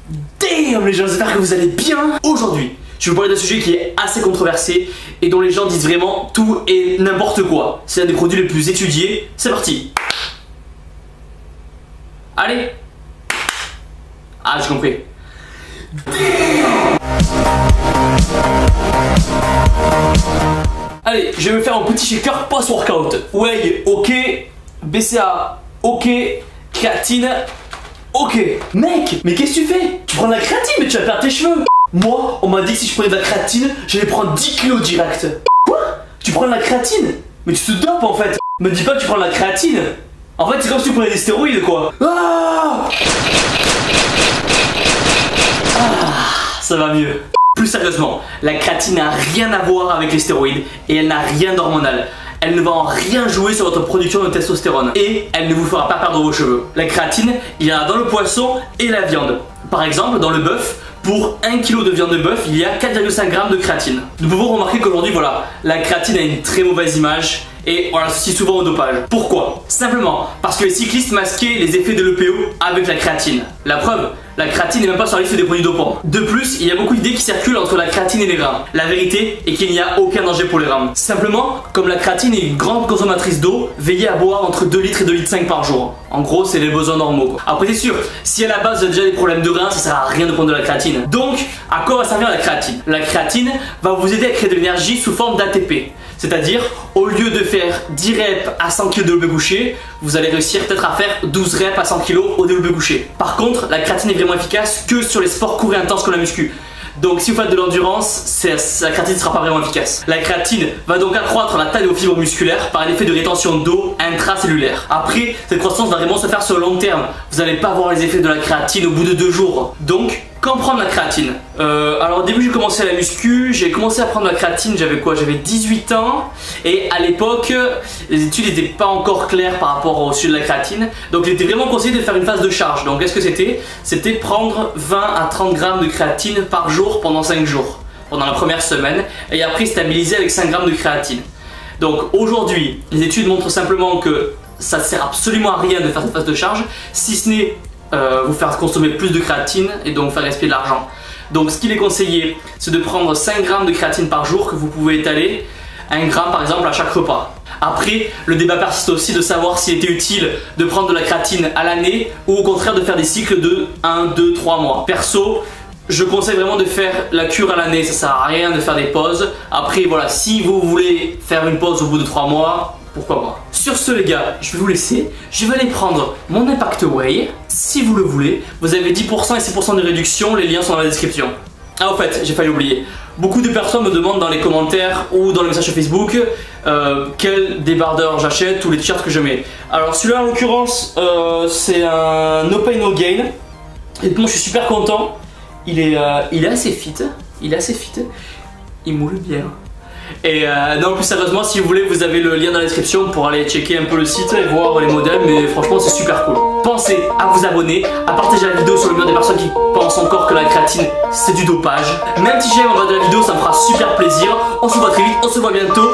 Damn les gens, j'espère que vous allez bien. Aujourd'hui, je vais vous parler d'un sujet qui est assez controversé et dont les gens disent vraiment tout et n'importe quoi. C'est l'un des produits les plus étudiés. C'est parti. Allez. Ah, j'ai compris. Allez, je vais me faire un petit shaker post-workout. Whey, ok. BCA, ok. Créatine, ok. Mec, mais qu'est-ce que tu fais? Tu prends de la créatine, mais tu vas perdre tes cheveux. Moi, on m'a dit que si je prenais de la créatine, j'allais prendre 10 kilos direct. Quoi? Tu prends de la créatine? Mais tu te dopes en fait. Me dis pas que tu prends de la créatine. En fait, c'est comme si tu prenais des stéroïdes quoi. Ah, ça va mieux. Plus sérieusement, la créatine n'a rien à voir avec les stéroïdes et elle n'a rien d'hormonal. Elle ne va en rien jouer sur votre production de testostérone et elle ne vous fera pas perdre vos cheveux. La créatine, il y en a dans le poisson et la viande. Par exemple, dans le bœuf, pour 1 kg de viande de bœuf, il y a 4,5 g de créatine. Nous pouvons remarquer qu'aujourd'hui, voilà, la créatine a une très mauvaise image et on l'associe souvent au dopage. Pourquoi? Simplement parce que les cyclistes masquaient les effets de l'EPO avec la créatine. La preuve, la créatine n'est même pas sur la liste des produits dopants. De plus, il y a beaucoup d'idées qui circulent entre la créatine et les reins. La vérité est qu'il n'y a aucun danger pour les reins. Simplement, comme la créatine est une grande consommatrice d'eau, veillez à boire entre 2 litres et 2,5 litres par jour. En gros, c'est les besoins normaux quoi. Après c'est sûr, si à la base vous avez déjà des problèmes de reins, ça sert à rien de prendre de la créatine. Donc, à quoi va servir la créatine? La créatine va vous aider à créer de l'énergie sous forme d'ATP. C'est-à-dire, au lieu de faire 10 reps à 100 kg de développé couché, vous allez réussir peut-être à faire 12 reps à 100 kg au développé couché. Par contre, la créatine est vraiment efficace que sur les sports courts et intenses comme la muscu. Donc si vous faites de l'endurance, la créatine ne sera pas vraiment efficace. La créatine va donc accroître la taille de vos fibres musculaires par un effet de rétention d'eau intracellulaire. Après, cette croissance va vraiment se faire sur le long terme. Vous n'allez pas voir les effets de la créatine au bout de 2 jours. Donc, quand prendre la créatine? Alors au début j'ai commencé à la muscu, j'ai commencé à prendre la créatine, j'avais quoi? J'avais 18 ans et à l'époque les études n'étaient pas encore claires par rapport au sujet de la créatine. Donc il était vraiment conseillé de faire une phase de charge. Donc qu'est-ce que c'était? C'était prendre 20 à 30 grammes de créatine par jour pendant 5 jours, pendant la première semaine, et après stabiliser avec 5 grammes de créatine. Donc aujourd'hui les études montrent simplement que ça ne sert absolument à rien de faire cette phase de charge, si ce n'est vous faire consommer plus de créatine et donc faire gaspiller de l'argent. Donc ce qu'il est conseillé, c'est de prendre 5 grammes de créatine par jour que vous pouvez étaler 1 gramme par exemple à chaque repas. Après, le débat persiste aussi de savoir s'il était utile de prendre de la créatine à l'année ou au contraire de faire des cycles de 1, 2, 3 mois. Perso, je conseille vraiment de faire la cure à l'année, ça sert à rien de faire des pauses. Après voilà, si vous voulez faire une pause au bout de 3 mois, pourquoi pas. Sur ce les gars, je vais vous laisser, je vais aller prendre mon Impact Whey, si vous le voulez. Vous avez 10% et 6% de réduction, les liens sont dans la description. Ah au fait, j'ai failli oublier. Beaucoup de personnes me demandent dans les commentaires ou dans les messages sur Facebook quel débardeur j'achète ou les t-shirts que je mets. Alors celui-là en l'occurrence, c'est un No Pain No Gain. Et moi je suis super content. Il est assez fit, il moule bien. Et non, plus sérieusement, si vous voulez, vous avez le lien dans la description pour aller checker un peu le site et voir les modèles, mais franchement c'est super cool. Pensez à vous abonner, à partager la vidéo sur le mur des personnes qui pensent encore que la créatine c'est du dopage. Même si j'aime en bas de la vidéo, ça me fera super plaisir. On se voit très vite, on se voit bientôt.